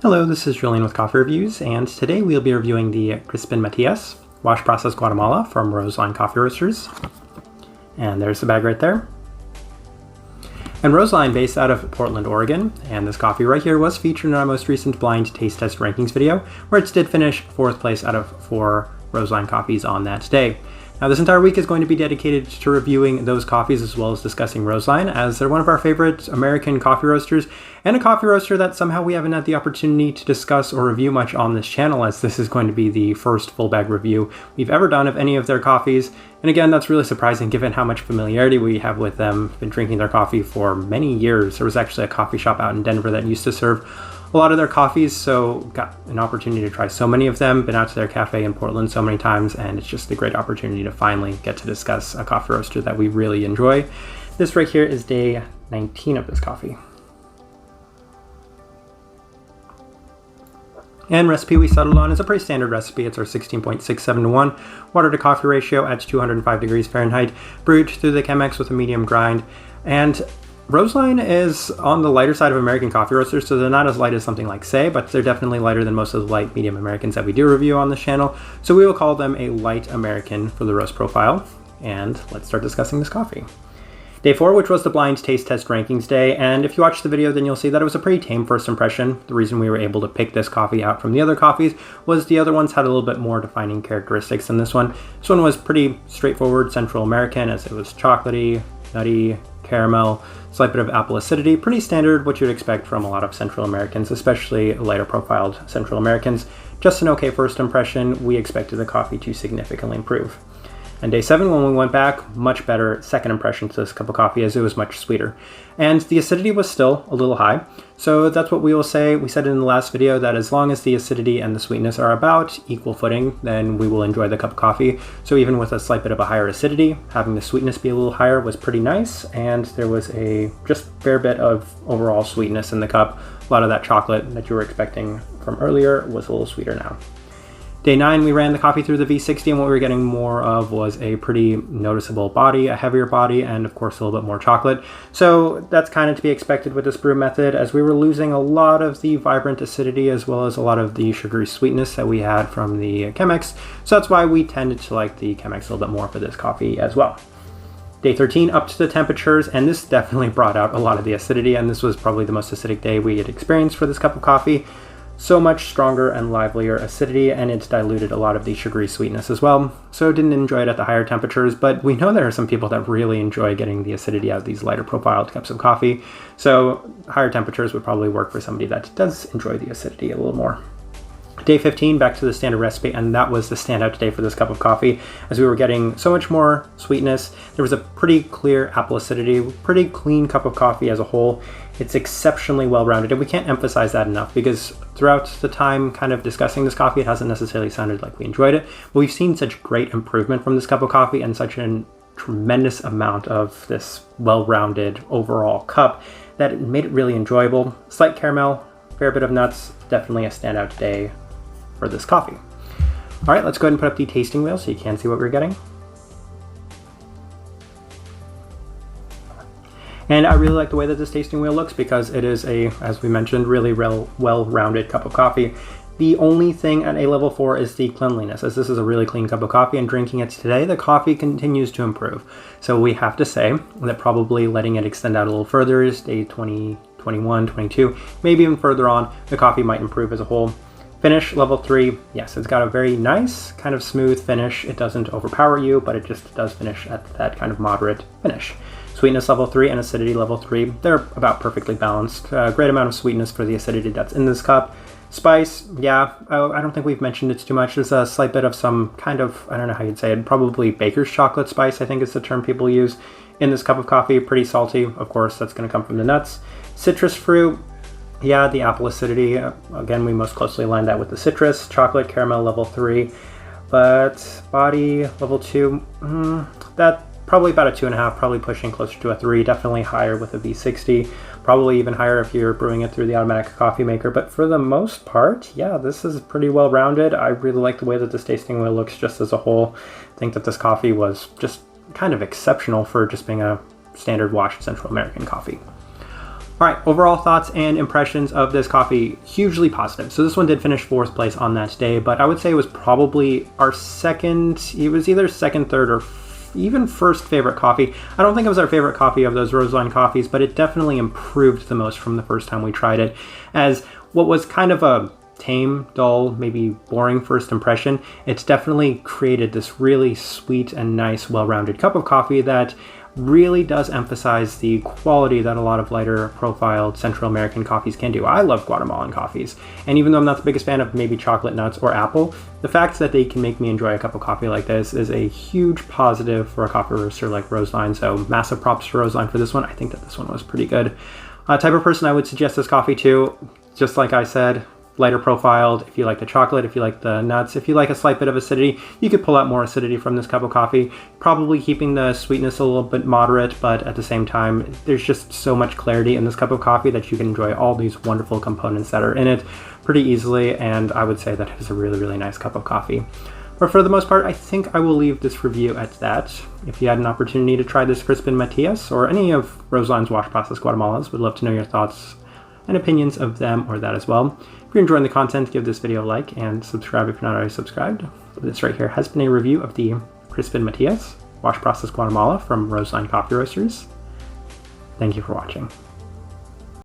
Hello, this is Julian with Coffee Reviews, and today we'll be reviewing the Crispin Matias Wash Process Guatemala from Roseline Coffee Roasters. And there's the bag right there. And Roseline, based out of Portland, Oregon, and this coffee right here was featured in our most recent blind taste test rankings video, where it did finish 4th place out of 4 Roseline coffees on that day. Now, this entire week is going to be dedicated to reviewing those coffees as well as discussing Roseline, as they're one of our favorite American coffee roasters, and a coffee roaster that somehow we haven't had the opportunity to discuss or review much on this channel, as this is going to be the first full bag review we've ever done of any of their coffees. And again, that's really surprising given how much familiarity we have with them. Been drinking their coffee for many years. There was actually a coffee shop out in Denver that used to serve a lot of their coffees, so got an opportunity to try so many of them, been out to their cafe in Portland so many times, and it's just a great opportunity to finally get to discuss a coffee roaster that we really enjoy. This right here is day 19 of this coffee. And recipe we settled on is a pretty standard recipe. It's our 16.67 to 1 water to coffee ratio at 205 degrees Fahrenheit, brewed through the Chemex with a medium grind. And Roseline is on the lighter side of American coffee roasters, so they're not as light as something like Say, but they're definitely lighter than most of the light medium Americans that we do review on this channel. So we will call them a light American for the roast profile. And let's start discussing this coffee. Day 4, which was the blind taste test rankings day, and if you watch the video then you'll see that it was a pretty tame first impression. The reason we were able to pick this coffee out from the other coffees was the other ones had a little bit more defining characteristics than this one. This one was pretty straightforward Central American, as it was chocolatey, nutty, caramel, slight bit of apple acidity, pretty standard what you'd expect from a lot of Central Americans, especially lighter profiled Central Americans. Just an okay first impression. We expected the coffee to significantly improve. And day 7, when we went back, much better second impression to this cup of coffee, as it was much sweeter. And the acidity was still a little high, so that's what we will say. We said in the last video that as long as the acidity and the sweetness are about equal footing, then we will enjoy the cup of coffee. So even with a slight bit of a higher acidity, having the sweetness be a little higher was pretty nice, and there was a just fair bit of overall sweetness in the cup. A lot of that chocolate that you were expecting from earlier was a little sweeter now. Day 9, we ran the coffee through the V60, and what we were getting more of was a pretty noticeable body, a heavier body, and of course a little bit more chocolate. So that's kind of to be expected with this brew method, as we were losing a lot of the vibrant acidity as well as a lot of the sugary sweetness that we had from the Chemex. So that's why we tended to like the Chemex a little bit more for this coffee as well. Day 13, up to the temperatures, and this definitely brought out a lot of the acidity, and this was probably the most acidic day we had experienced for this cup of coffee. So much stronger and livelier acidity, and it's diluted a lot of the sugary sweetness as well. So didn't enjoy it at the higher temperatures, but we know there are some people that really enjoy getting the acidity out of these lighter profiled cups of coffee. So higher temperatures would probably work for somebody that does enjoy the acidity a little more. Day 15, back to the standard recipe, and that was the standout day for this cup of coffee, as we were getting so much more sweetness. There was a pretty clear apple acidity, pretty clean cup of coffee as a whole. It's exceptionally well-rounded, and we can't emphasize that enough, because throughout the time kind of discussing this coffee, it hasn't necessarily sounded like we enjoyed it, but we've seen such great improvement from this cup of coffee and such a tremendous amount of this well-rounded overall cup that it made it really enjoyable. Slight caramel, fair bit of nuts, definitely a standout day for this coffee. All right, let's go ahead and put up the tasting wheel so you can see what we're getting. And I really like the way that this tasting wheel looks, because it is a, as we mentioned, really well-rounded cup of coffee. The only thing at a level 4 is the cleanliness, as this is a really clean cup of coffee, and drinking it today, the coffee continues to improve. So we have to say that probably letting it extend out a little further is day 20, 21, 22, maybe even further on, the coffee might improve as a whole. Finish, level 3, yes, it's got a very nice kind of smooth finish. It doesn't overpower you, but it just does finish at that kind of moderate finish. Sweetness level 3 and acidity level 3, they're about perfectly balanced. Great amount of sweetness for the acidity that's in this cup. Spice, yeah, I don't think we've mentioned it too much. There's a slight bit of some kind of, I don't know how you'd say it, probably baker's chocolate spice, I think is the term people use in this cup of coffee. Pretty salty, of course, that's going to come from the nuts. Citrus fruit, yeah, the apple acidity, again, we most closely align that with the citrus. Chocolate, caramel, level 3, but body, level 2, that probably about a 2.5, probably pushing closer to a 3, definitely higher with a V60, probably even higher if you're brewing it through the automatic coffee maker. But for the most part, yeah, this is pretty well rounded. I really like the way that this tasting wheel looks just as a whole. I think that this coffee was just kind of exceptional for just being a standard washed Central American coffee. All right, overall thoughts and impressions of this coffee, hugely positive. So this one did finish 4th place on that day, but I would say it was probably our it was either second, third, or even first favorite coffee. I don't think it was our favorite coffee of those Roseline coffees, but it definitely improved the most from the first time we tried it, as what was kind of a tame, dull, maybe boring first impression, it's definitely created this really sweet and nice, well-rounded cup of coffee that really does emphasize the quality that a lot of lighter profiled Central American coffees can do. I love Guatemalan coffees, and even though I'm not the biggest fan of maybe chocolate nuts or apple, the fact that they can make me enjoy a cup of coffee like this is a huge positive for a coffee roaster like Roseline, so massive props to Roseline for this one. I think that this one was pretty good. Type of person I would suggest this coffee to, just like I said, lighter profiled. If you like the chocolate, if you like the nuts, if you like a slight bit of acidity, you could pull out more acidity from this cup of coffee, probably keeping the sweetness a little bit moderate, but at the same time, there's just so much clarity in this cup of coffee that you can enjoy all these wonderful components that are in it pretty easily, and I would say that it is a really, really nice cup of coffee. But for the most part, I think I will leave this review at that. If you had an opportunity to try this Crispin Matias or any of Roseline's wash process Guatemalas, would love to know your thoughts and opinions of them or that as well. If you're enjoying the content, give this video a like and subscribe if you're not already subscribed. This right here has been a review of the Crispin Matias Wash Process Guatemala from Roseline Coffee Roasters. Thank you for watching.